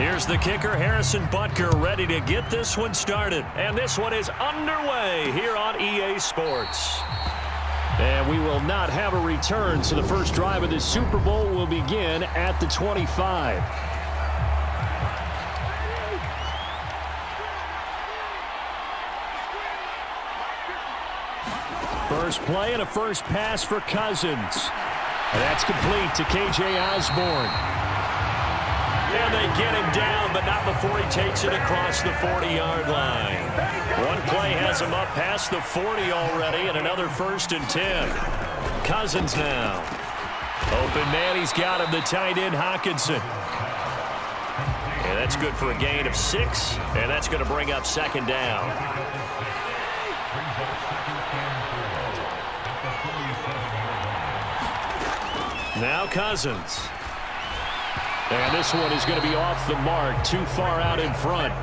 Here's the kicker, Harrison Butker, ready to get this one started. And this one is underway here on EA Sports. And we will not have a return, so the first drive of this Super Bowl will begin at the 25. First play and a first pass for Cousins. And that's complete to K.J. Osborne. And they get him down, but not before he takes it across the 40-yard line. One play has him up past the 40 already, and another 1st and 10. Cousins now. Open man, he's got him, the tight end, Hockenson. And that's good for a gain of 6, and that's going to bring up 2nd down. Now Cousins. And this one is going to be off the mark, too far out in front.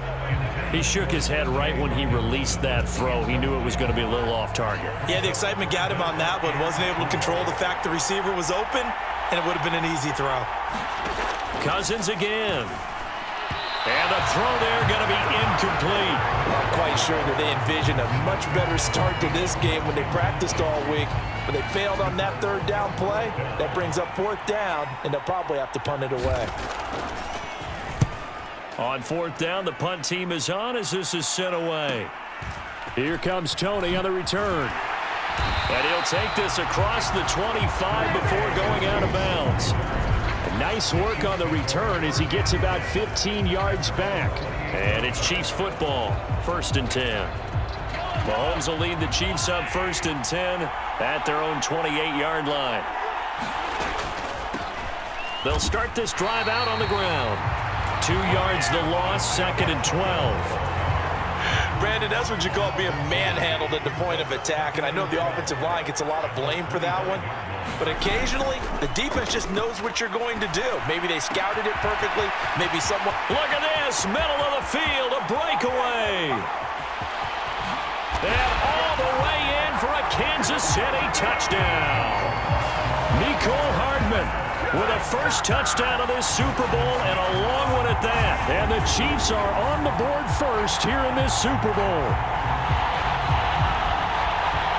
He shook his head right when he released that throw. He knew it was going to be a little off target. Yeah, the excitement got him on that one. Wasn't able to control the fact the receiver was open, and it would have been an easy throw. Cousins again. And the throw there going to be incomplete. I'm quite sure that they envisioned a much better start to this game when they practiced all week. But they failed on that 3rd down play. That brings up 4th down, and they'll probably have to punt it away. On 4th down, the punt team is on as this is sent away. Here comes Tony on the return. And he'll take this across the 25 before going out of bounds. Nice work on the return as he gets about 15 yards back. And it's Chiefs football, 1st and 10. Mahomes will lead the Chiefs up 1st and 10 at their own 28-yard line. They'll start this drive out on the ground. 2 yards the loss, 2nd and 12. Brandon, that's what you call being manhandled at the point of attack. And I know the offensive line gets a lot of blame for that one. But occasionally, the defense just knows what you're going to do. Maybe they scouted it perfectly. Maybe someone... Look at this, middle of the field, a breakaway. And all the way in for a Kansas City touchdown. Mecole Hardman with a first touchdown of this Super Bowl, and a long one at that. And the Chiefs are on the board first here in this Super Bowl.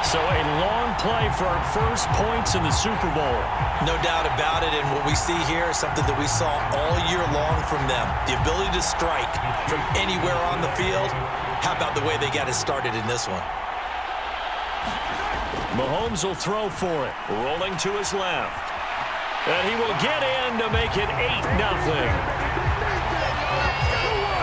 So a long play for our first points in the Super Bowl. No doubt about it, and what we see here is something that we saw all year long from them. The ability to strike from anywhere on the field. How about the way they got it started in this one? Mahomes will throw for it, rolling to his left. And he will get in to make it 8-0.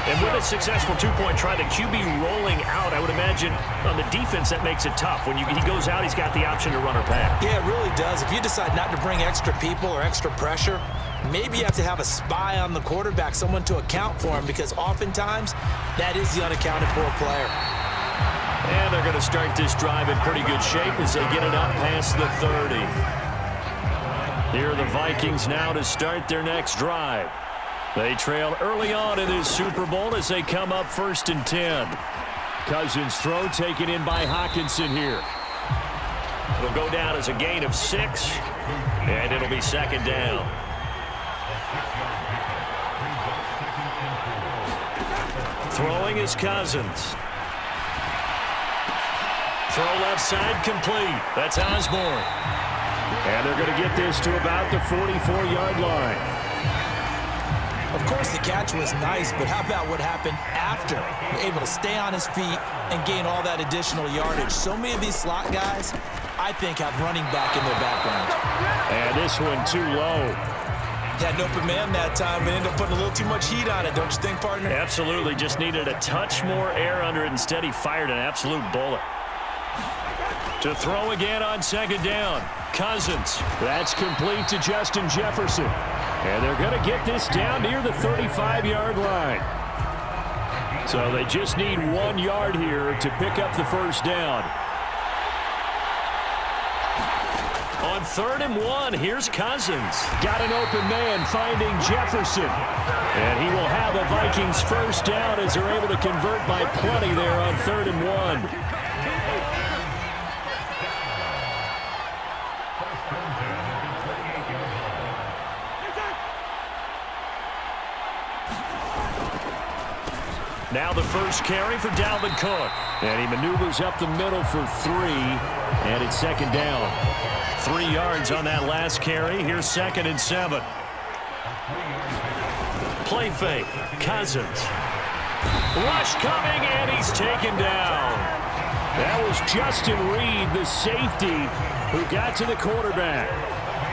And with a successful two-point try, the QB rolling out, I would imagine on the defense that makes it tough. When he goes out, he's got the option to run or pass. Yeah, it really does. If you decide not to bring extra people or extra pressure, maybe you have to have a spy on the quarterback, someone to account for him, because oftentimes that is the unaccounted for player. And they're going to start this drive in pretty good shape as they get it up past the 30. Here are the Vikings now to start their next drive. They trail early on in this Super Bowl as they come up 1st and 10. Cousins' throw taken in by Hockenson here. It'll go down as a gain of 6, and it'll be 2nd down. Throwing is Cousins. Throw left side complete. That's Osborne. And they're going to get this to about the 44-yard line. Of course, the catch was nice, but how about what happened after? Able to stay on his feet and gain all that additional yardage. So many of these slot guys, I think, have running back in their background. And this one too low. Had an open man that time, but ended up putting a little too much heat on it, don't you think, partner? Absolutely. Just needed a touch more air under it. Instead, he fired an absolute bullet. To throw again on 2nd down. Cousins. That's complete to Justin Jefferson. And they're going to get this down near the 35-yard line. So they just need 1 yard here to pick up the 1st down. On 3rd and 1, here's Cousins. Got an open man finding Jefferson. And he will have a Vikings 1st down as they're able to convert by plenty there on 3rd and 1. Now the first carry for Dalvin Cook. And he maneuvers up the middle for 3. And it's second down. 3 yards on that last carry. Here's 2nd and 7. Play fake. Cousins. Rush coming, and he's taken down. That was Justin Reed, the safety, who got to the quarterback.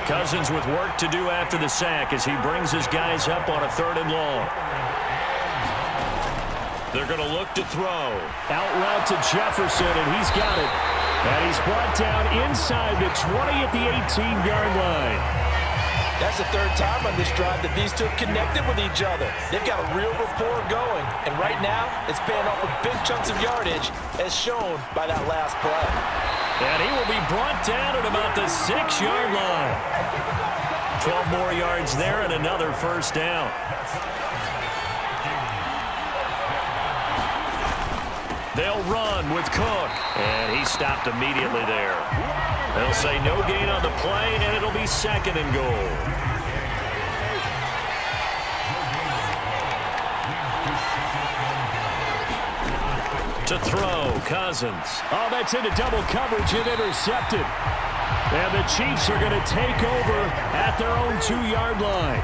Cousins with work to do after the sack as he brings his guys up on a 3rd and long. They're going to look to throw. Out route to Jefferson, and he's got it. And he's brought down inside the 20 at the 18-yard line. That's the 3rd time on this drive that these two have connected with each other. They've got a real rapport going. And right now, it's paying off with big chunks of yardage, as shown by that last play. And he will be brought down at about the 6-yard line. 12 more yards there and another first down. They'll run with Cook. And he stopped immediately there. They'll say no gain on the play, and it'll be 2nd and goal. To throw, Cousins. Oh, that's into double coverage and intercepted. And the Chiefs are going to take over at their own 2-yard line.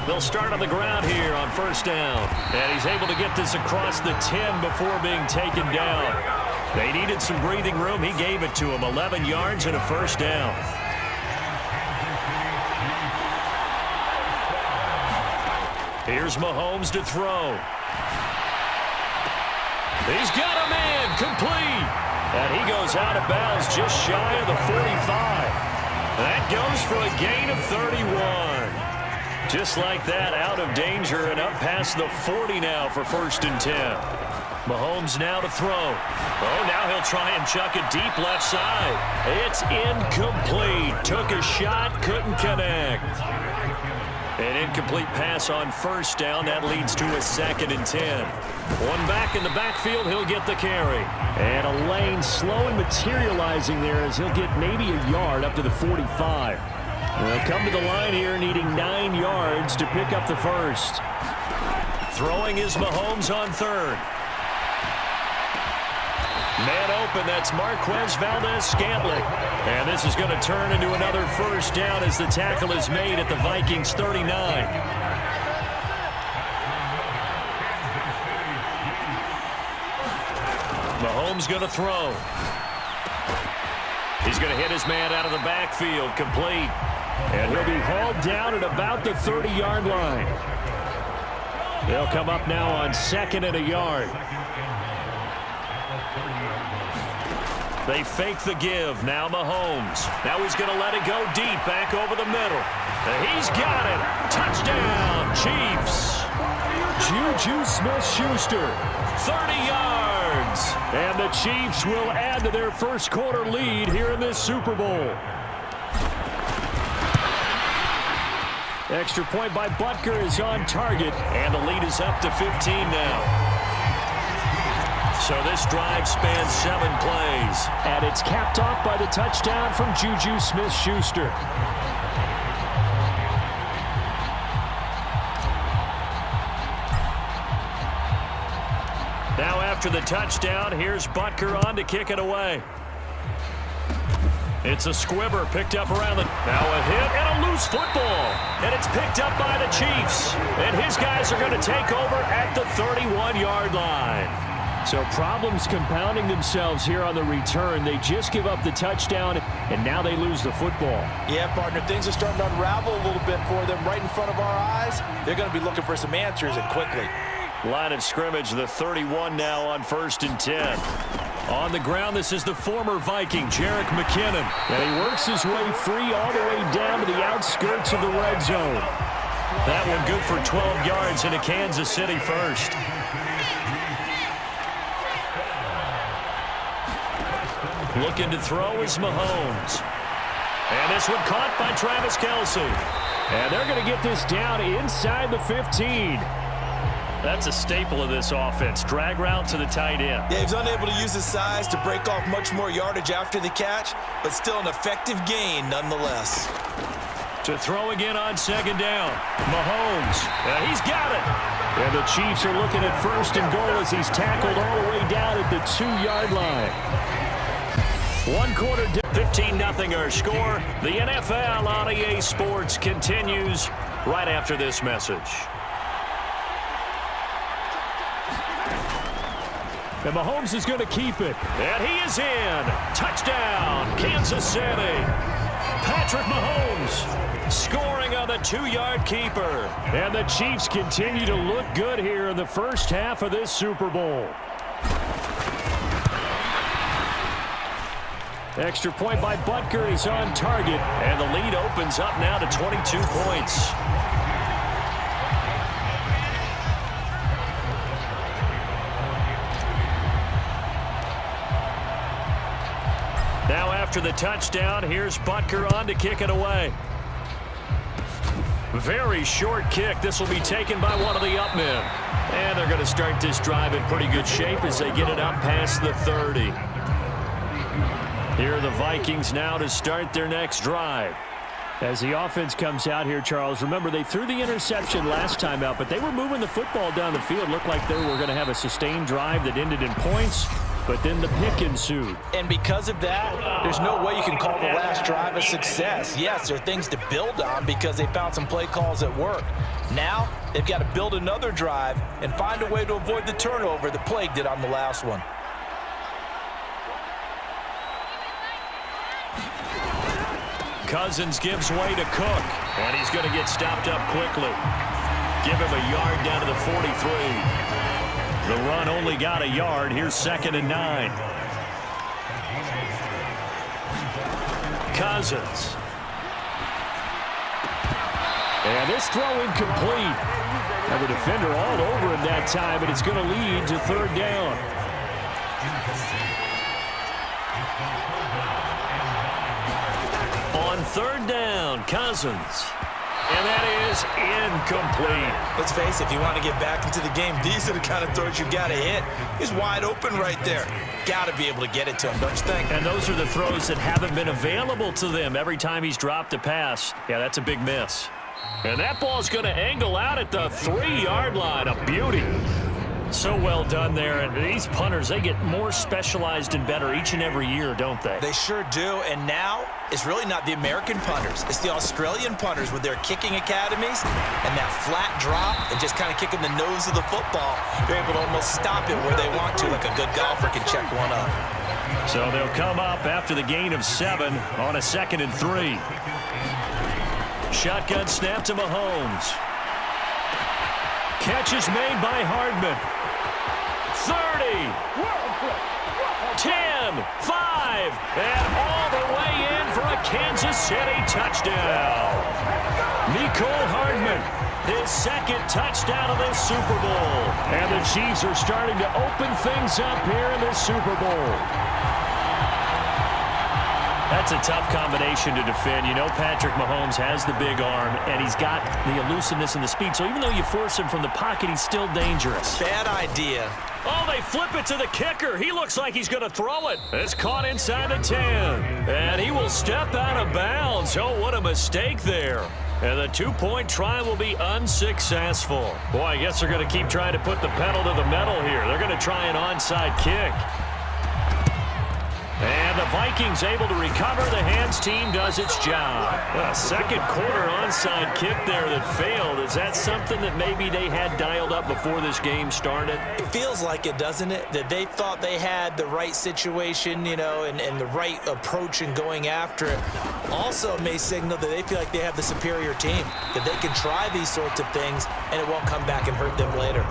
They'll start on the ground here on first down. And he's able to get this across the 10 before being taken down. They needed some breathing room. He gave it to him. 11 yards and a first down. Here's Mahomes to throw. He's got a man complete. And he goes out of bounds just shy of the 45. That goes for a gain of 31. Just like that, out of danger and up past the 40 now for 1st and 10. Mahomes now to throw. Oh, now he'll try and chuck it deep left side. It's incomplete. Took a shot, couldn't connect. An incomplete pass on first down. That leads to a 2nd and 10. One back in the backfield, he'll get the carry. And a lane slow and materializing there as he'll get maybe a yard up to the 45. They'll come to the line here needing 9 yards to pick up the first. Throwing is Mahomes on 3rd. Man open, that's Marquez Valdez-Scantling. And this is going to turn into another first down as the tackle is made at the Vikings 39. Mahomes going to throw. He's going to hit his man out of the backfield, complete. And he'll be hauled down at about the 30-yard line. They'll come up now on 2nd and a yard. They fake the give. Now Mahomes. Now he's going to let it go deep back over the middle. And he's got it. Touchdown, Chiefs. Juju Smith-Schuster, 30 yards. And the Chiefs will add to their first quarter lead here in this Super Bowl. Extra point by Butker is on target, and the lead is up to 15 now. So this drive spans 7 plays. And it's capped off by the touchdown from Juju Smith-Schuster. Now after the touchdown, here's Butker on to kick it away. It's a squibber picked up around the... Now a hit and a loose football. And it's picked up by the Chiefs. And his guys are going to take over at the 31-yard line. So problems compounding themselves here on the return. They just give up the touchdown, and now they lose the football. Yeah, partner, things are starting to unravel a little bit for them right in front of our eyes. They're going to be looking for some answers, and quickly. Line of scrimmage, the 31 now on 1st and 10. On the ground, this is the former Viking, Jerick McKinnon. And he works his way free all the way down to the outskirts of the red zone. That one good for 12 yards into Kansas City first. Looking to throw is Mahomes. And this one caught by Travis Kelce. And they're going to get this down inside the 15. That's a staple of this offense. Drag route to the tight end. Yeah, he's unable to use his size to break off much more yardage after the catch, but still an effective gain nonetheless. To throw again on second down. Mahomes. He's got it. And the Chiefs are looking at first and goal as he's tackled all the way down at the 2-yard line. 1 quarter, 15-0 our score. The NFL on EA Sports continues right after this message. And Mahomes is going to keep it. And he is in. Touchdown, Kansas City. Patrick Mahomes scoring on the 2-yard keeper. And the Chiefs continue to look good here in the first half of this Super Bowl. Extra point by Butker. He's on target. And the lead opens up now to 22 points. Now after the touchdown, here's Butker on to kick it away. Very short kick. This will be taken by one of the up men. And they're going to start this drive in pretty good shape as they get it up past the 30. Here are the Vikings now to start their next drive. As the offense comes out here, Charles, remember they threw the interception last time out, but they were moving the football down the field. Looked like they were going to have a sustained drive that ended in points, but then the pick ensued. And because of that, there's no way you can call the last drive a success. Yes, there are things to build on because they found some play calls that work. Now, they've got to build another drive and find a way to avoid the turnover that plagued it on the last one. Cousins gives way to Cook, and he's going to get stopped up quickly. Give him a yard down to the 43. The run only got a yard. Here's 2nd and 9. Cousins. And this throw incomplete. Now the defender all over him that time, but it's going to lead to 3rd down. On 3rd down, Cousins. And that is incomplete. Let's face it, if you want to get back into the game, these are the kind of throws you got to hit. He's wide open right there. Got to be able to get it to him, don't you think? And those are the throws that haven't been available to them every time he's dropped a pass. Yeah, that's a big miss. And that ball's going to angle out at the 3-yard line. A beauty. So well done there. And these punters, they get more specialized and better each and every year, don't they? They sure do. And now it's really not the American punters. It's the Australian punters with their kicking academies and that flat drop and just kind of kicking the nose of the football. They're able to almost stop it where they want to, like a good golfer can check one up. So they'll come up after the gain of 7 on a 2nd and 3. Shotgun snap to Mahomes. Catch is made by Hardman. 30, 10, 5, and all the way in for a Kansas City touchdown. Mecole Hardman, his 2nd touchdown of this Super Bowl. And the Chiefs are starting to open things up here in this Super Bowl. That's a tough combination to defend. You know Patrick Mahomes has the big arm, and he's got the elusiveness and the speed. So even though you force him from the pocket, he's still dangerous. Bad idea. Oh, they flip it to the kicker. He looks like he's going to throw it. It's caught inside the 10. And he will step out of bounds. Oh, what a mistake there. And the 2-point try will be unsuccessful. Boy, I guess they're going to keep trying to put the pedal to the metal here. They're going to try an onside kick. And the Vikings able to recover. The hands team does its job. A 2nd quarter onside kick there that failed. Is that something that maybe they had dialed up before this game started? It feels like it, doesn't it? That they thought they had the right situation, you know, and the right approach in going after it. Also may signal that they feel like they have the superior team, that they can try these sorts of things and it won't come back and hurt them later.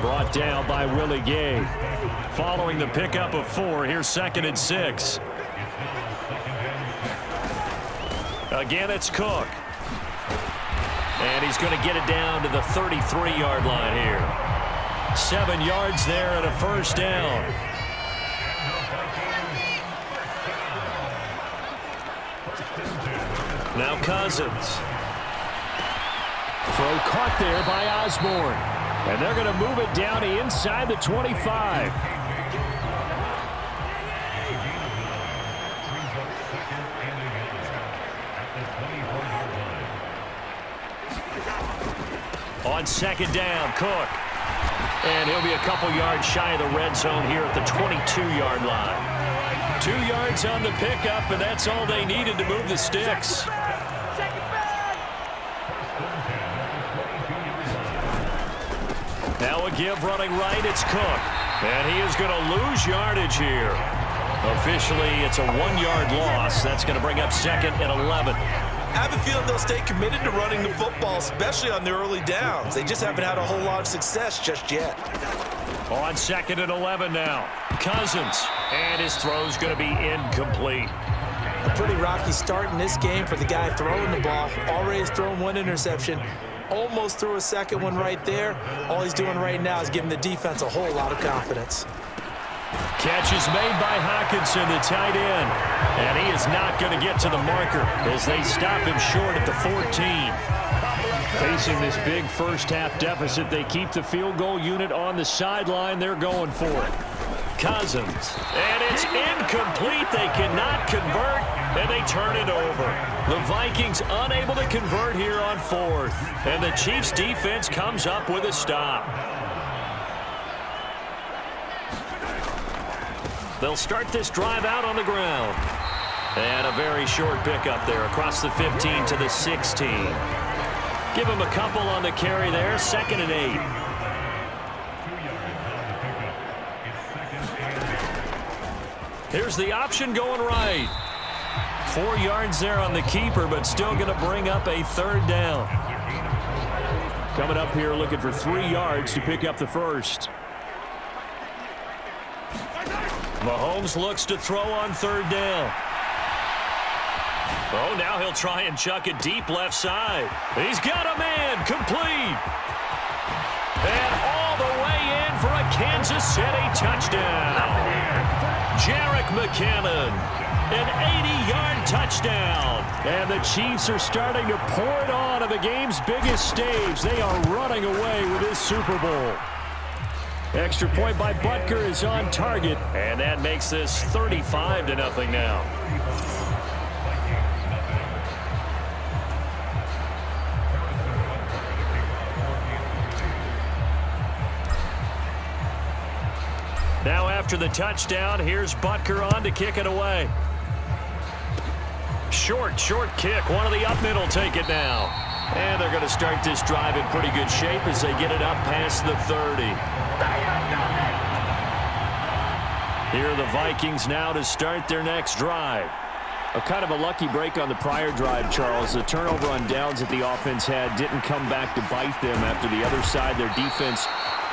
Brought down by Willie Gay. Following the pickup of 4, here's 2nd and 6. Again, it's Cook. And he's going to get it down to the 33-yard line here. 7 yards there and a 1st down. Now Cousins. Throw caught there by Osborne. And they're going to move it down to inside the 25. On second down, Cook. And he'll be a couple yards shy of the red zone here at the 22-yard line. 2 yards on the pickup, and that's all they needed to move the sticks. Now a give running right, it's Cook. And he is going to lose yardage here. Officially, it's a 1-yard loss. That's going to bring up second and 11. I have a feeling they'll stay committed to running the football, especially on their early downs. They just haven't had a whole lot of success just yet. On second and 11 now. Cousins. And his throw's going to be incomplete. A pretty rocky start in this game for the guy throwing the ball. Already has thrown 1 interception. Almost threw a second one right there. All he's doing right now is giving the defense a whole lot of confidence. Catch is made by Hockenson, the tight end. And he is not going to get to the marker as they stop him short at the 14. Facing this big first-half deficit, they keep the field goal unit on the sideline. They're going for it. Cousins. And it's incomplete. They cannot convert, and they turn it over. The Vikings unable to convert here on 4th. And the Chiefs' defense comes up with a stop. They'll start this drive out on the ground. And a very short pickup there across the 15 to the 16. Give him a couple on the carry there. 2nd and 8. Here's the option going right. 4 yards there on the keeper, but still going to bring up a 3rd down. Coming up here looking for 3 yards to pick up the first. Mahomes looks to throw on 3rd down. Oh, now he'll try and chuck it deep left side. He's got a man, complete. And all the way in for a Kansas City touchdown. Jerick McKinnon, an 80-yard touchdown. And the Chiefs are starting to pour it on the game's biggest stage. They are running away with this Super Bowl. Extra point by Butker is on target, and that makes this 35-0 now. Now after the touchdown, here's Butker on to kick it away. Short kick. One of the up middle take it now. And they're going to start this drive in pretty good shape as they get it up past the 30. Here are the Vikings now to start their next drive. A kind of a lucky break on the prior drive, Charles. The turnover on downs that the offense had didn't come back to bite them after the other side. Their defense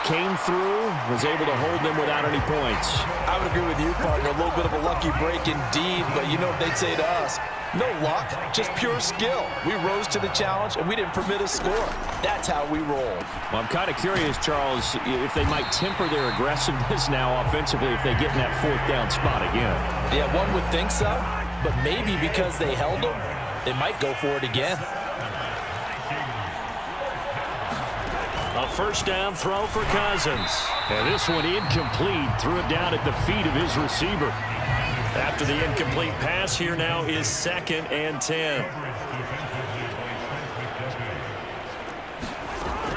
came through, was able to hold them without any points. I would agree with you, partner. A little bit of a lucky break indeed, but you know what they'd say to us? No luck, just pure skill. We rose to the challenge, and we didn't permit a score. That's how we roll. Well, I'm kind of curious, Charles, if they might temper their aggressiveness now offensively if they get in that 4th down spot again. Yeah, one would think so, but maybe because they held them, they might go for it again. A 1st down throw for Cousins. And this one incomplete. Threw it down at the feet of his receiver. After the incomplete pass, here now is 2nd and 10.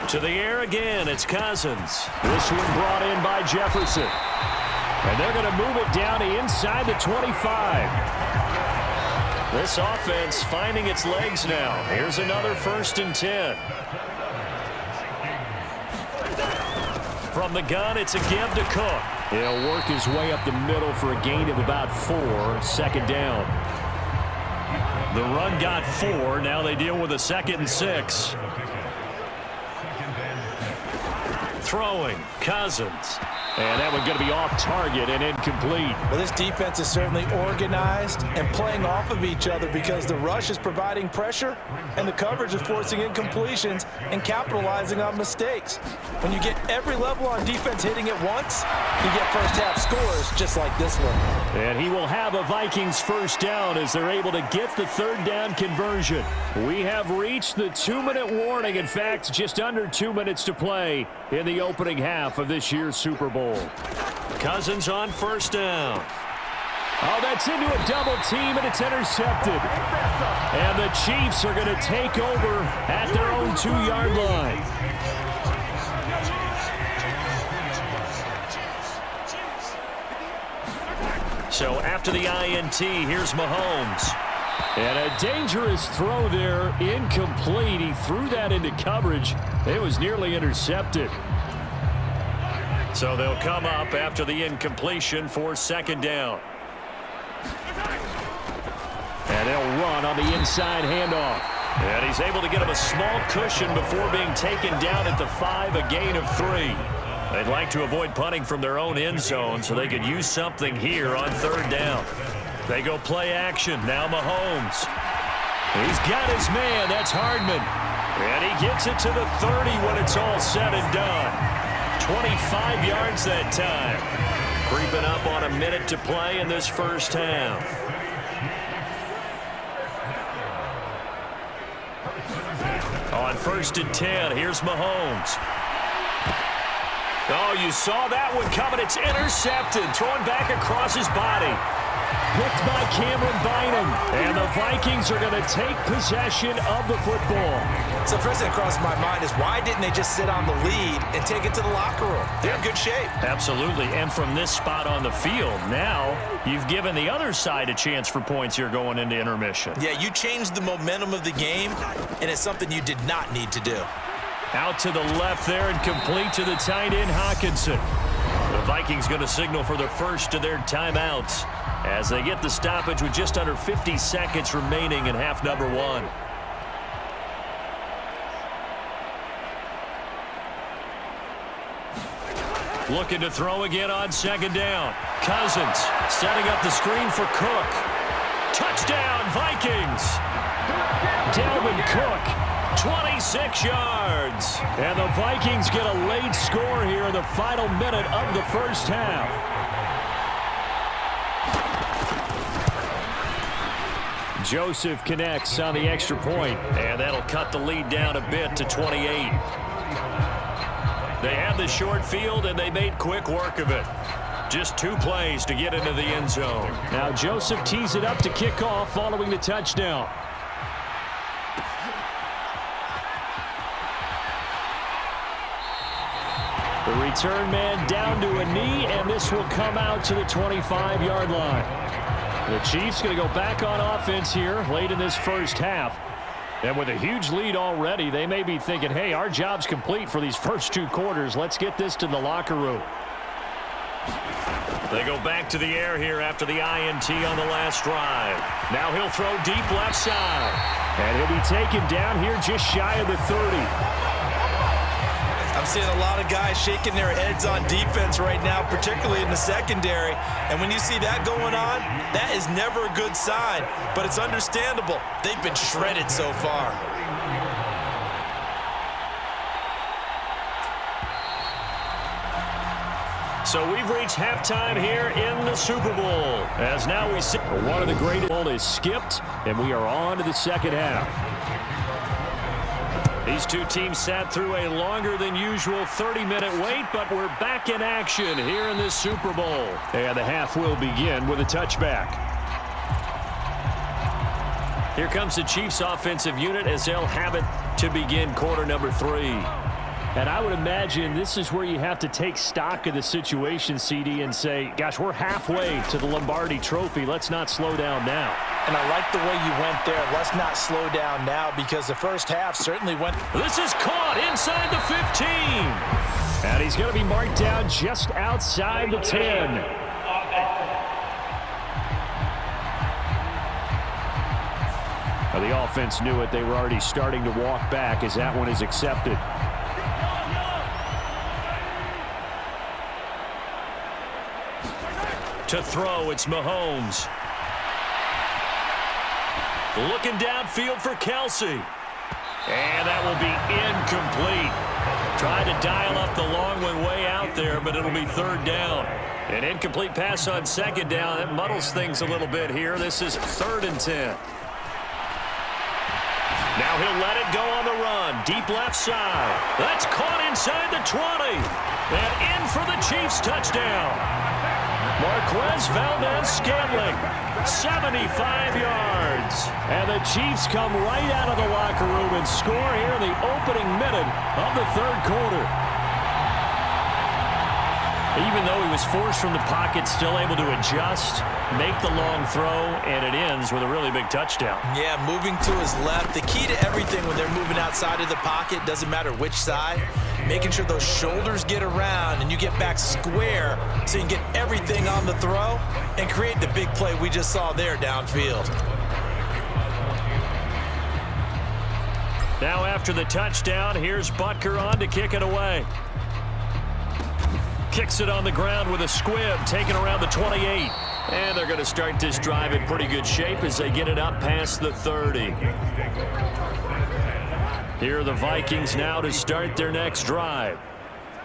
To the air again, it's Cousins. This one brought in by Jefferson. And they're going to move it down to inside the 25. This offense finding its legs now. Here's another 1st and 10. From the gun, it's a give to Cook. He'll work his way up the middle for a gain of about 4. 2nd down. The run got 4. Now they deal with a 2nd and 6. Throwing, Cousins. And that one going to be off target and incomplete. Well, this defense is certainly organized and playing off of each other because the rush is providing pressure and the coverage is forcing incompletions and capitalizing on mistakes. When you get every level on defense hitting at once, you get first-half scores just like this one. And he will have a Vikings 1st down as they're able to get the 3rd down conversion. We have reached the 2-minute warning. In fact, just under 2 minutes to play in the opening half of this year's Super Bowl. Cousins on 1st down. Oh, that's into a double team, and it's intercepted. And the Chiefs are going to take over at their own 2-yard line. So after the INT, here's Mahomes. And a dangerous throw there, incomplete. He threw that into coverage. It was nearly intercepted. So they'll come up after the incompletion for second down. And they'll run on the inside handoff. And he's able to get him a small cushion before being taken down at the 5, a gain of 3. They'd like to avoid punting from their own end zone so they could use something here on third down. They go play action. Now Mahomes. He's got his man. That's Hardman. And he gets it to the 30 when it's all said and done. 25 yards that time. Creeping up on a minute to play in this first half. On 1st and 10, here's Mahomes. Oh, you saw that one coming. It's intercepted. Thrown back across his body. Picked by Cameron Bynum. And the Vikings are going to take possession of the football. So first thing that crosses my mind is why didn't they just sit on the lead and take it to the locker room? They're in good shape. Absolutely. And from this spot on the field, now you've given the other side a chance for points here going into intermission. Yeah, you changed the momentum of the game, and it's something you did not need to do. Out to the left there and complete to the tight end, Hockenson. The Vikings going to signal for the first of their timeouts as they get the stoppage with just under 50 seconds remaining in half number 1. Looking to throw again on second down. Cousins setting up the screen for Cook. Touchdown, Vikings! Dalvin Cook, 26 yards. And the Vikings get a late score here in the final minute of the first half. Joseph connects on the extra point, and that'll cut the lead down a bit to 28. They had the short field, and they made quick work of it. Just 2 plays to get into the end zone. Now Joseph tees it up to kick off following the touchdown. The return man down to a knee, and this will come out to the 25-yard line. The Chiefs going to go back on offense here late in this first half. And with a huge lead already, they may be thinking, hey, our job's complete for these first 2 quarters. Let's get this to the locker room. They go back to the air here after the INT on the last drive. Now he'll throw deep left side. And he'll be taken down here just shy of the 30. I'm seeing a lot of guys shaking their heads on defense right now, particularly in the secondary. And when you see that going on, that is never a good sign. But it's understandable. They've been shredded so far. So we've reached halftime here in the Super Bowl. As now we see one of the greatest is skipped, and we are on to the second half. These 2 teams sat through a longer than usual 30-minute wait, but we're back in action here in this Super Bowl. And the half will begin with a touchback. Here comes the Chiefs offensive unit as they'll have it to begin quarter number 3. And I would imagine this is where you have to take stock of the situation, CD, and say, gosh, we're halfway to the Lombardi Trophy. Let's not slow down now. And I like the way you went there. Let's not slow down now because the first half certainly went. This is caught inside the 15. And he's going to be marked down just outside the 10. Now the offense knew it. They were already starting to walk back as that one is accepted. To throw, it's Mahomes. Looking downfield for Kelsey. And that will be incomplete. Tried to dial up the long one way out there, but it'll be third down. An incomplete pass on second down. That muddles things a little bit here. This is 3rd and 10. Now he'll let it go on the run. Deep left side. That's caught inside the 20. And in for the Chiefs touchdown. Marquez Valdez-Scantling, 75 yards. And the Chiefs come right out of the locker room and score here in the opening minute of the third quarter. Even though he was forced from the pocket, still able to adjust, make the long throw, and it ends with a really big touchdown. Yeah, moving to his left. The key to everything when they're moving outside of the pocket, doesn't matter which side, making sure those shoulders get around and you get back square so you can get everything on the throw and create the big play we just saw there downfield. Now after the touchdown, here's Butker on to kick it away. Kicks it on the ground with a squib, taken around the 28. And they're going to start this drive in pretty good shape as they get it up past the 30. Here are the Vikings now to start their next drive.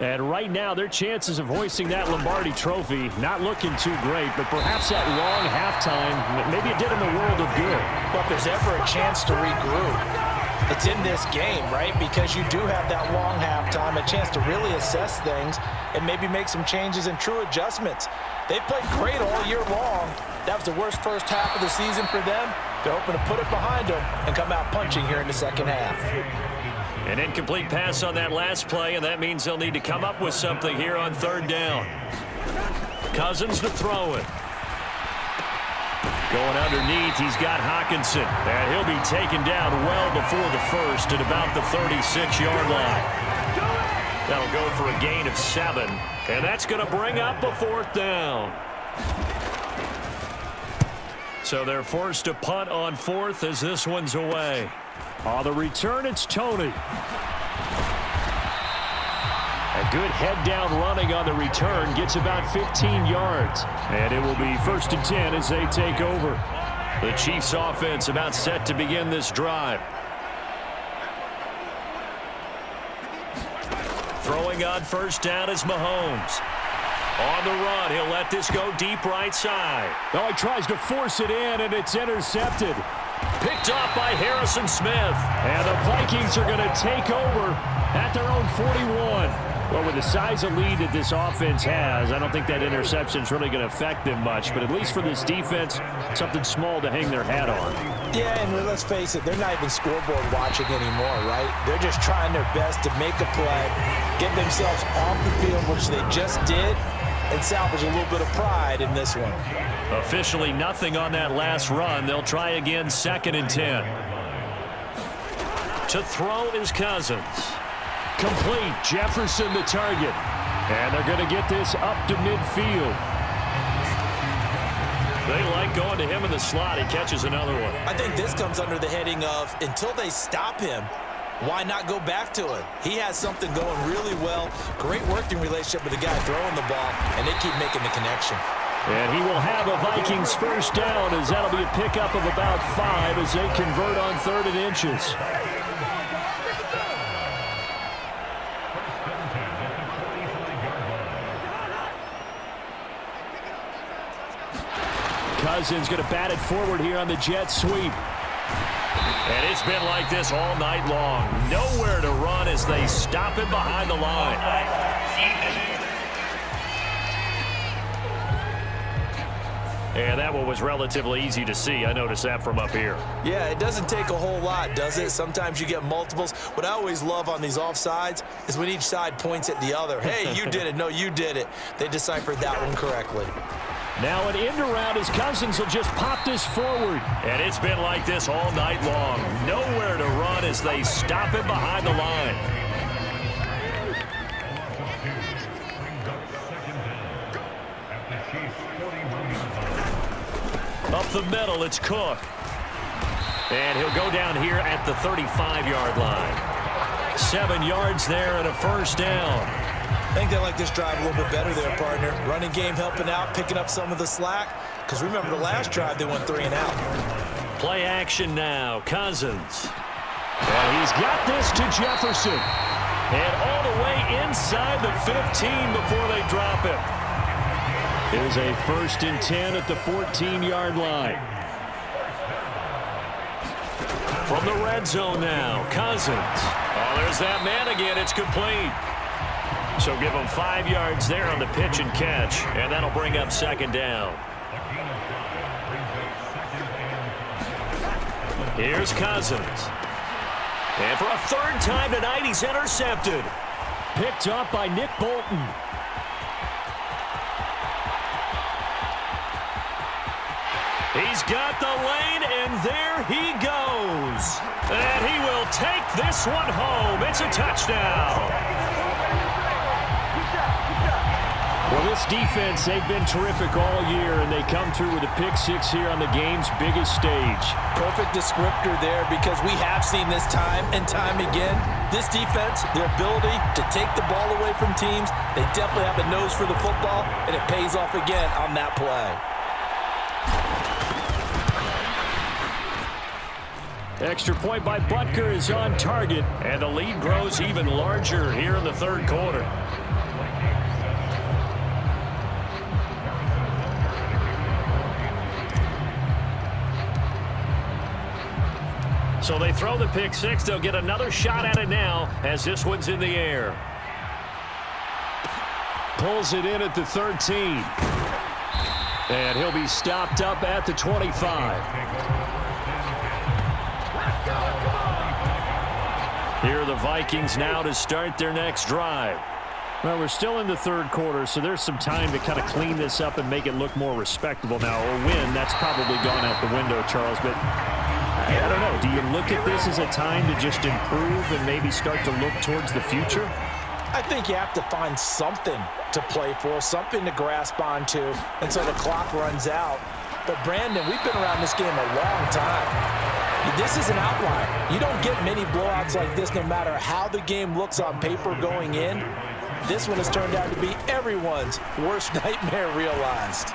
And right now, their chances of hoisting that Lombardi trophy not looking too great, but perhaps that long halftime, maybe it did them a world of good. But if there's ever a chance to regroup, it's in this game, right? Because you do have that long halftime, a chance to really assess things and maybe make some changes and true adjustments. They've played great all year long. That was the worst first half of the season for them. They're hoping to put it behind them and come out punching here in the second half. An incomplete pass on that last play, and that means they'll need to come up with something here on third down. Cousins to throw it. Going underneath, he's got Hockenson, and he'll be taken down well before the first at about the 36-yard line. That'll go for a gain of 7, and that's going to bring up a fourth down. So they're forced to punt on fourth as this one's away. On the return, it's Tony. A good head-down running on the return, gets about 15 yards. And it will be 1st and 10 as they take over. The Chiefs offense about set to begin this drive. Throwing on first down is Mahomes. On the run, he'll let this go deep right side. Oh, he tries to force it in, and it's intercepted. Picked off by Harrison Smith. And the Vikings are going to take over at their own 41. Well, with the size of lead that this offense has, I don't think that interception is really going to affect them much. But at least for this defense, something small to hang their hat on. Yeah, and let's face it, they're not even scoreboard watching anymore, right? They're just trying their best to make a play, get themselves off the field, which they just did, and salvage a little bit of pride in this one. Officially nothing on that last run. They'll try again, 2nd and 10. To throw is Cousins. Complete. Jefferson the target. And they're going to get this up to midfield. They like going to him in the slot. He catches another one. I think this comes under the heading of until they stop him, why not go back to it? He has something going really well. Great working relationship with the guy throwing the ball, and they keep making the connection. And he will have a Vikings first down as that'll be a pickup of about 5 as they convert on 3rd and inches. Cousins going to bat it forward here on the jet sweep. And it's been like this all night long. Nowhere to run as they stop him behind the line. And that one was relatively easy to see. I noticed that from up here. Yeah, it doesn't take a whole lot, does it? Sometimes you get multiples. What I always love on these offsides is when each side points at the other. Hey, you did it. No, you did it. They deciphered that one correctly. Now an end around as Cousins will just pop this forward. And it's been like this all night long. Nowhere to run as they stop him behind the line. Up the middle, it's Cook. And he'll go down here at the 35-yard line. 7 yards there and a first down. I think they like this drive a little bit better there, partner. Running game helping out, picking up some of the slack. Because remember, the last drive, they went 3 and out. Play action now. Cousins. And he's got this to Jefferson. And all the way inside the 15 before they drop him. Here's a 1st and 10 at the 14-yard line. From the red zone now, Cousins. Oh, there's that man again. It's complete. So give them 5 yards there on the pitch and catch, and that'll bring up second down. Here's Cousins. And for a third time tonight, he's intercepted. Picked up by Nick Bolton. He's got the lane, and there he goes. And he will take this one home. It's a touchdown. Well, this defense, they've been terrific all year, and they come through with a pick-6 here on the game's biggest stage. Perfect descriptor there, because we have seen this time and time again. This defense, their ability to take the ball away from teams, they definitely have a nose for the football, and it pays off again on that play. Extra point by Butker is on target, and the lead grows even larger here in the third quarter. So they throw the pick-6. They'll get another shot at it now as this one's in the air. Pulls it in at the 13. And he'll be stopped up at the 25. Here are the Vikings now to start their next drive. Well, we're still in the third quarter, so there's some time to kind of clean this up and make it look more respectable now. Or win, that's probably gone out the window, Charles. But I don't know. Do you look at this as a time to just improve and maybe start to look towards the future? I think you have to find something to play for, something to grasp onto until the clock runs out. But, Brandon, we've been around this game a long time. This is an outlier. You don't get many blowouts like this no matter how the game looks on paper going in. This one has turned out to be everyone's worst nightmare realized.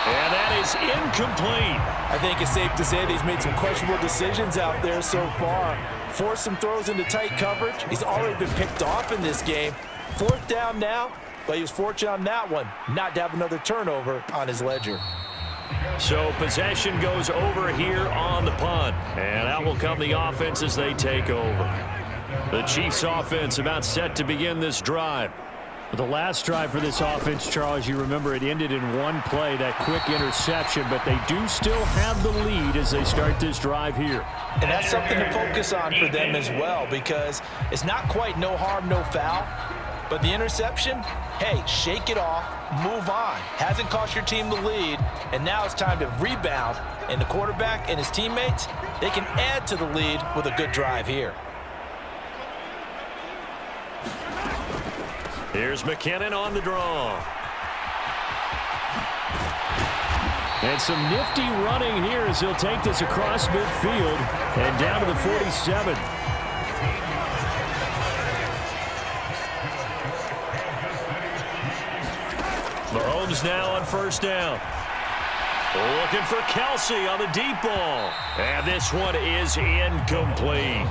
And that is incomplete. I think it's safe to say that he's made some questionable decisions out there so far. Forced some throws into tight coverage. He's already been picked off in this game. Fourth down now, but he was fortunate on that one not to have another turnover on his ledger. So possession goes over here on the punt. And out will come the offense as they take over. The Chiefs offense about set to begin this drive. The last drive for this offense, Charles, you remember it ended in one play, that quick interception, but they do still have the lead as they start this drive here. And that's something to focus on for them as well, because it's not quite no harm, no foul, but the interception, hey, shake it off, move on. Hasn't cost your team the lead, and now it's time to rebound, and the quarterback and his teammates, they can add to the lead with a good drive here. Here's McKinnon on the draw. And some nifty running here as he'll take this across midfield and down to the 47. Mahomes now on first down. Looking for Kelsey on the deep ball. And this one is incomplete.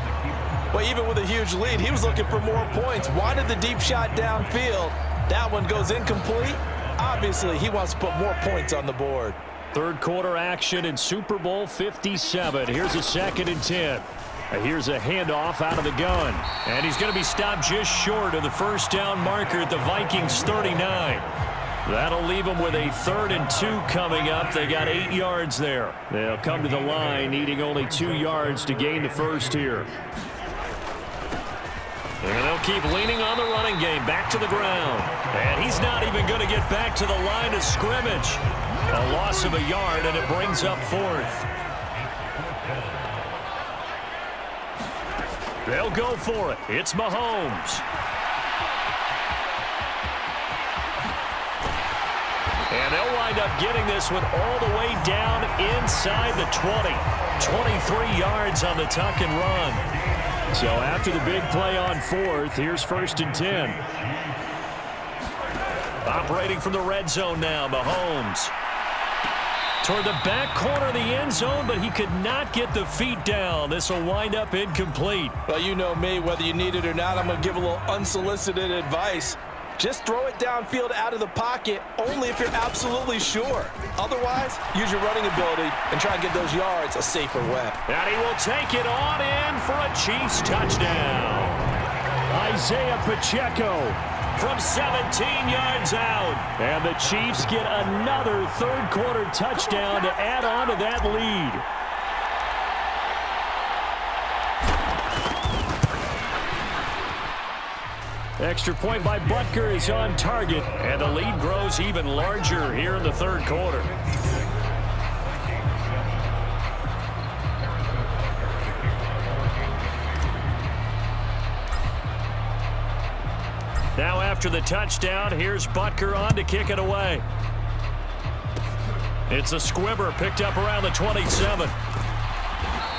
Well, even with a huge lead, he was looking for more points. Wanted the deep shot downfield. That one goes incomplete. Obviously, he wants to put more points on the board. Third quarter action in Super Bowl 57. Here's a 2nd and 10. Here's a handoff out of the gun. And he's going to be stopped just short of the first down marker at the Vikings 39. That'll leave them with a 3rd and 2 coming up. They got 8 yards there. They'll come to the line needing only 2 yards to gain the first here. And they'll keep leaning on the running game back to the ground. And he's not even going to get back to the line of scrimmage. A loss of a yard, and it brings up 4th. They'll go for it. It's Mahomes. And they'll wind up getting this one all the way down inside the 20. 23 yards on the tuck and run. So after the big play on 4th, here's 1st and 10. Operating from the red zone now, Mahomes. Toward the back corner of the end zone, but he could not get the feet down. This will wind up incomplete. Well, you know me, whether you need it or not, I'm going to give a little unsolicited advice. Just throw it downfield out of the pocket only if you're absolutely sure. Otherwise, use your running ability and try and get those yards a safer way. And he will take it on in for a Chiefs touchdown. Isaiah Pacheco from 17 yards out. And the Chiefs get another third-quarter touchdown to add on to that lead. Extra point by Butker is on target, and the lead grows even larger here in the third quarter. Now after the touchdown, here's Butker on to kick it away. It's a squibber picked up around the 27.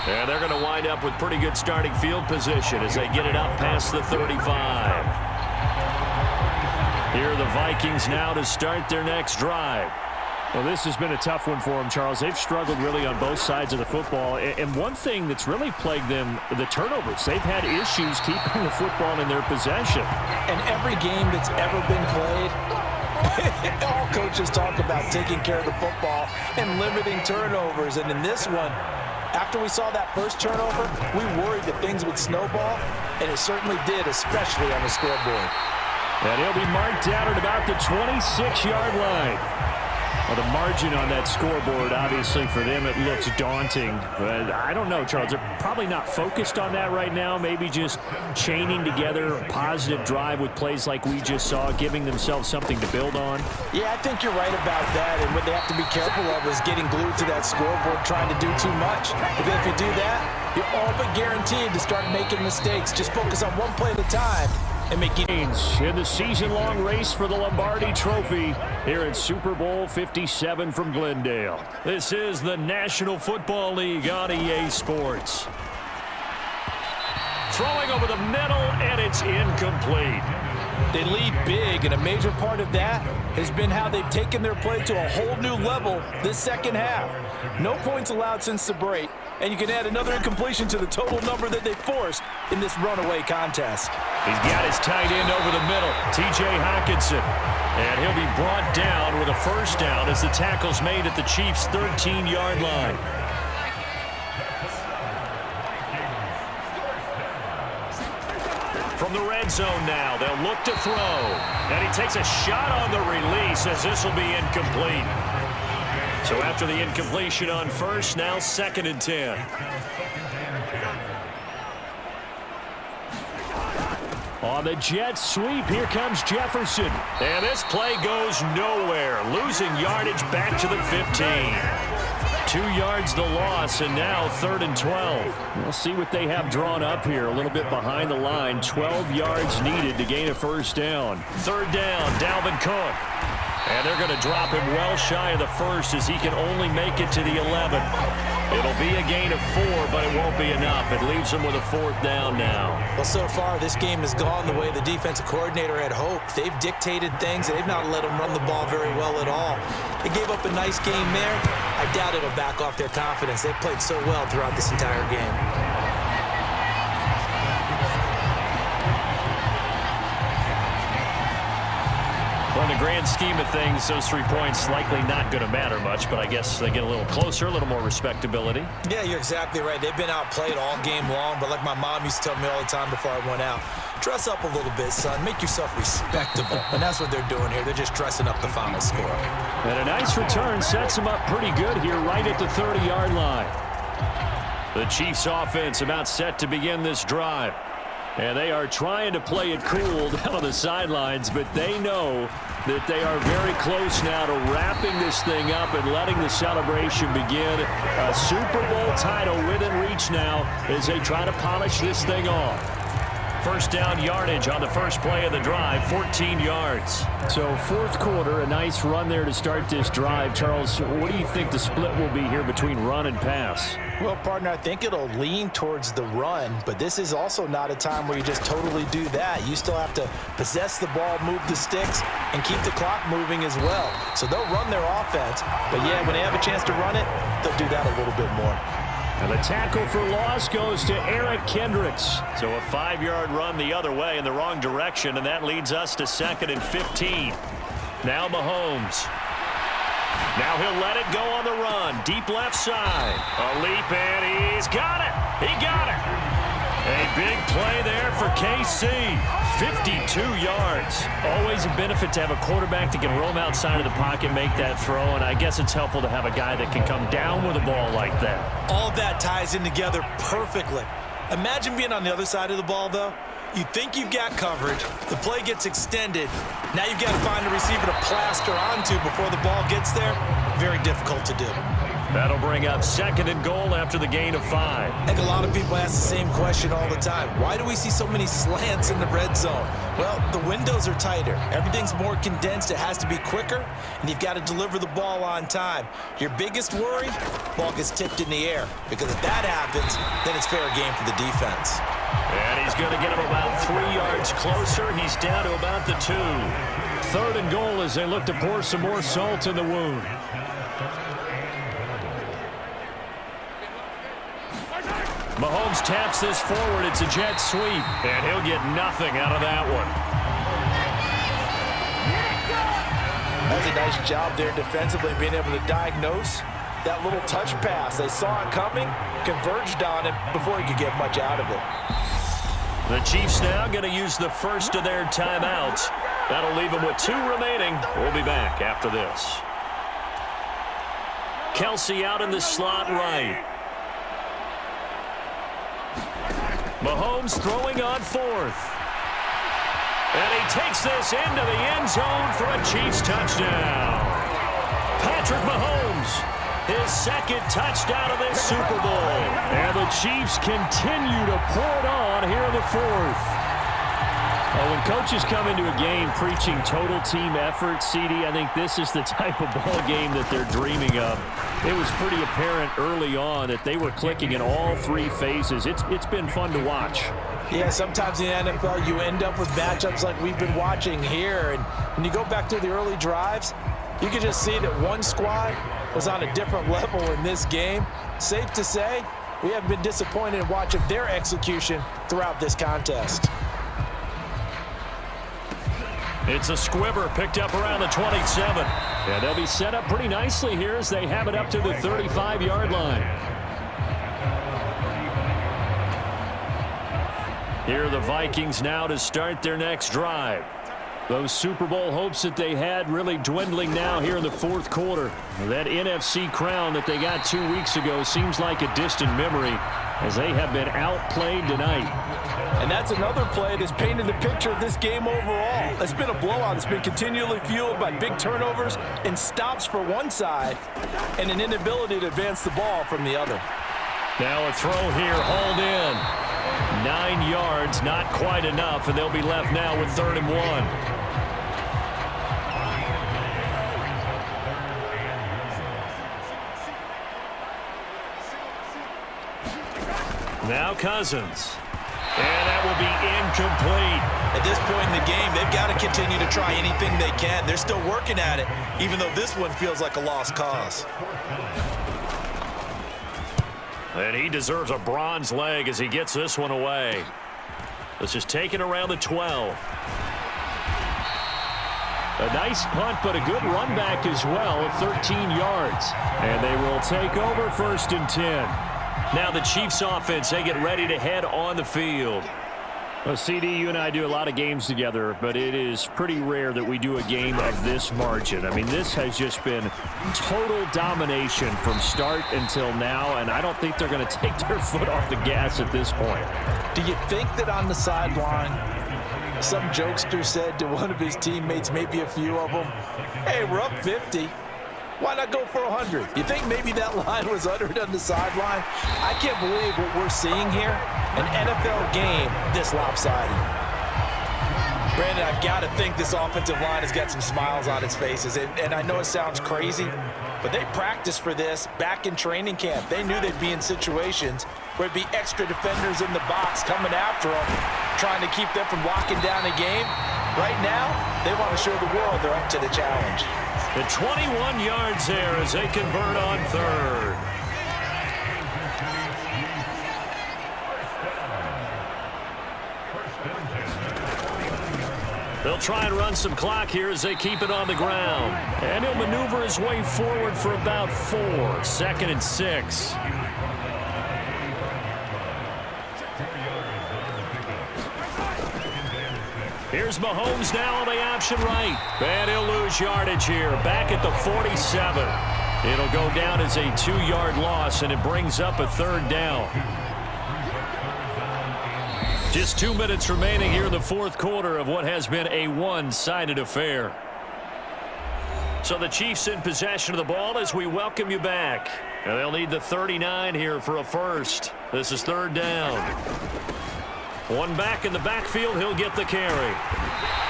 And they're going to wind up with pretty good starting field position as they get it up past the 35. Here are the Vikings now to start their next drive. Well, this has been a tough one for them, Charles. They've struggled really on both sides of the football. And one thing that's really plagued them, the turnovers. They've had issues keeping the football in their possession. And every game that's ever been played, all coaches talk about taking care of the football and limiting turnovers. And in this one, after we saw that first turnover, we worried that things would snowball, and it certainly did, especially on the scoreboard. And he'll be marked down at about the 26-yard line. Well, the margin on that scoreboard, obviously, for them, it looks daunting. But I don't know, Charles. They're probably not focused on that right now. Maybe just chaining together a positive drive with plays like we just saw, giving themselves something to build on. Yeah, I think you're right about that. And what they have to be careful of is getting glued to that scoreboard, trying to do too much. Because if you do that, you're all but guaranteed to start making mistakes. Just focus on one play at a time. And make gains in the season-long race for the Lombardi Trophy here at Super Bowl 57 from Glendale. This is the National Football League on EA Sports. Throwing over the middle, and it's incomplete. They lead big, and a major part of that has been how they've taken their play to a whole new level this second half. No points allowed since the break, and you can add another incompletion to the total number that they forced in this runaway contest. He's got his tight end over the middle, T.J. Hockenson. And he'll be brought down with a first down as the tackle's made at the Chiefs' 13-yard line. From the red zone now, they'll look to throw. And he takes a shot on the release as this will be incomplete. So after the incompletion on first, now 2nd and 10. On the jet sweep, here comes Jefferson. And this play goes nowhere. Losing yardage back to the 15. 2 yards the loss, and now 3rd and 12. We'll see what they have drawn up here. A little bit behind the line. 12 yards needed to gain a first down. 3rd down, Dalvin Cook. And they're going to drop him well shy of the first as he can only make it to the 11. It'll be a gain of 4, but it won't be enough. It leaves them with a 4th down now. Well, so far, this game has gone the way the defensive coordinator had hoped. They've dictated things. They've not let them run the ball very well at all. They gave up a nice game there. I doubt it'll back off their confidence. They've played so well throughout this entire game. Well, in the grand scheme of things, those 3 points likely not going to matter much, but I guess they get a little closer, a little more respectability. Yeah, you're exactly right. They've been outplayed all game long, but like my mom used to tell me all the time before I went out, dress up a little bit, son. Make yourself respectable. And that's what they're doing here. They're just dressing up the final score. And a nice return sets them up pretty good here right at the 30-yard line. The Chiefs offense about set to begin this drive. And they are trying to play it cool down on the sidelines, but they know that they are very close now to wrapping this thing up and letting the celebration begin. A Super Bowl title within reach now as they try to polish this thing off. First down yardage on the first play of the drive, 14 yards. So 4th quarter, a nice run there to start this drive. Charles, what do you think the split will be here between run and pass? Well, partner, I think it'll lean towards the run, but this is also not a time where you just totally do that. You still have to possess the ball, move the sticks, and keep the clock moving as well. So they'll run their offense, but yeah, when they have a chance to run it, they'll do that a little bit more. And the tackle for loss goes to Eric Kendricks. So a 5-yard run the other way in the wrong direction, and that leads us to 2nd and 15. Now Mahomes. Now he'll let it go on the run. Deep left side. A leap, and he's got it. He got it. A big play there for KC. 52 yards. Always a benefit to have a quarterback that can roam outside of the pocket, make that throw, and I guess it's helpful to have a guy that can come down with a ball like that. All of that ties in together perfectly. Imagine being on the other side of the ball, though. You think you've got coverage. The play gets extended. Now you've got to find a receiver to plaster onto before the ball gets there. Very difficult to do. That'll bring up 2nd and goal after the gain of 5. I think a lot of people ask the same question all the time. Why do we see so many slants in the red zone? Well, the windows are tighter. Everything's more condensed. It has to be quicker, and you've got to deliver the ball on time. Your biggest worry, ball gets tipped in the air, because if that happens, then it's fair game for the defense. And he's going to get him about 3 yards closer. He's down to about the 2. 3rd and goal as they look to pour some more salt in the wound. Mahomes taps this forward. It's a jet sweep, and he'll get nothing out of that one. That's a nice job there defensively, being able to diagnose that little touch pass. They saw it coming, converged on it before he could get much out of it. The Chiefs now going to use the first of their timeouts. That'll leave them with 2 remaining. We'll be back after this. Kelsey out in the slot right. Mahomes throwing on 4th. And he takes this into the end zone for a Chiefs touchdown. Patrick Mahomes, his 2nd touchdown of this Super Bowl. And the Chiefs continue to pour it on here in the 4th. Well, when coaches come into a game preaching total team effort, CD, I think this is the type of ball game that they're dreaming of. It was pretty apparent early on that they were clicking in all 3 phases. It's been fun to watch. Yeah, sometimes in the NFL you end up with matchups like we've been watching here. And when you go back to the early drives, you can just see that one squad was on a different level in this game. Safe to say, we haven't been disappointed in watching their execution throughout this contest. It's a squibber picked up around the 27. And they'll be set up pretty nicely here as they have it up to the 35-yard line. Here are the Vikings now to start their next drive. Those Super Bowl hopes that they had really dwindling now here in the 4th quarter. That NFC crown that they got 2 weeks ago seems like a distant memory as they have been outplayed tonight. And that's another play that's painted the picture of this game overall. It's been a blowout. It's been continually fueled by big turnovers and stops for one side and an inability to advance the ball from the other. Now a throw here, hauled in. 9 yards, not quite enough, and they'll be left now with 3rd and 1. Now Cousins. And that will be incomplete. At this point in the game, they've got to continue to try anything they can. They're still working at it, even though this one feels like a lost cause. And he deserves a bronze leg as he gets this one away. This is taken around the 12. A nice punt, but a good run back as well of 13 yards. And they will take over 1st and 10. Now the Chiefs offense, they get ready to head on the field. Well, CD, you and I do a lot of games together, but it is pretty rare that we do a game of this margin. I mean, this has just been total domination from start until now, and I don't think they're going to take their foot off the gas at this point. Do you think that on the sideline, some jokester said to one of his teammates, maybe a few of them, hey, we're up 50. Why not go for 100? You think maybe that line was uttered on the sideline? I can't believe what we're seeing here. An NFL game this lopsided. Brandon, I've got to think this offensive line has got some smiles on its faces. And I know it sounds crazy, but they practiced for this back in training camp. They knew they'd be in situations where it'd be extra defenders in the box coming after them, trying to keep them from locking down a game. Right now, they want to show the world they're up to the challenge. The 21 yards there as they convert on 3rd. They'll try and run some clock here as they keep it on the ground. And he'll maneuver his way forward for about 4. 2nd and 6. Here's Mahomes now on the option right. And he'll lose yardage here. Back at the 47. It'll go down as a 2-yard loss, and it brings up a 3rd down. Just 2 minutes remaining here in the 4th quarter of what has been a one-sided affair. So the Chiefs in possession of the ball as we welcome you back. And they'll need the 39 here for a first. This is 3rd down. One back in the backfield, he'll get the carry.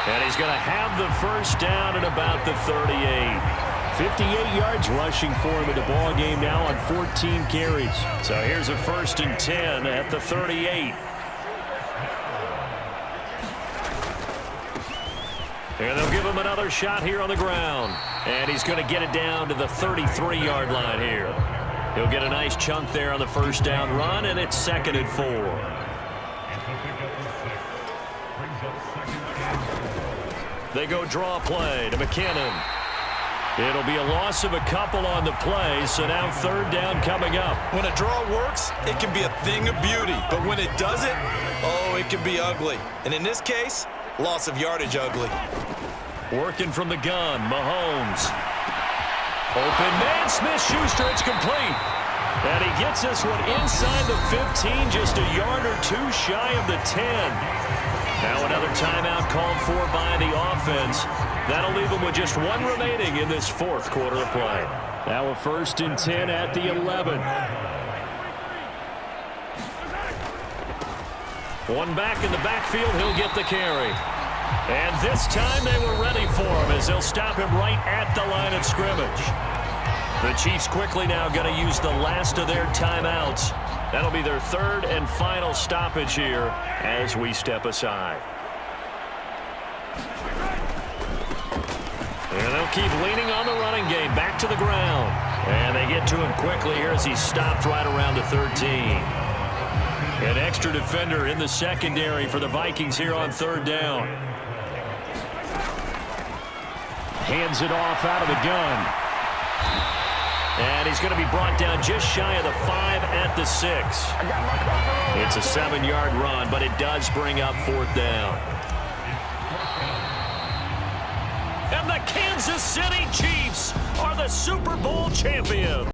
And he's going to have the first down at about the 38. 58 yards rushing for him in the ball game now on 14 carries. So here's a 1st and 10 at the 38. And they'll give him another shot here on the ground. And he's going to get it down to the 33-yard line here. He'll get a nice chunk there on the first down run, and it's 2nd and 4. They go draw play to McKinnon. It'll be a loss of a couple on the play, so now 3rd down coming up. When a draw works, it can be a thing of beauty. But when it doesn't, oh, it can be ugly. And in this case, loss of yardage ugly. Working from the gun, Mahomes. Open man, Smith-Schuster, it's complete. And he gets this one inside the 15, just a yard or 2 shy of the 10. Now another timeout called for by the offense. That'll leave them with just 1 remaining in this 4th quarter of play. Now a 1st and 10 at the 11. One back in the backfield, he'll get the carry. And this time they were ready for him as they'll stop him right at the line of scrimmage. The Chiefs quickly now going to use the last of their timeouts. That'll be their 3rd and final stoppage here as we step aside. And they'll keep leaning on the running game back to the ground. And they get to him quickly here as he's stopped right around the 13. An extra defender in the secondary for the Vikings here on 3rd down. Hands it off out of the gun. And he's going to be brought down just shy of the 5 at the 6. It's a 7-yard run, but it does bring up 4th down. And the Kansas City Chiefs are the Super Bowl champions.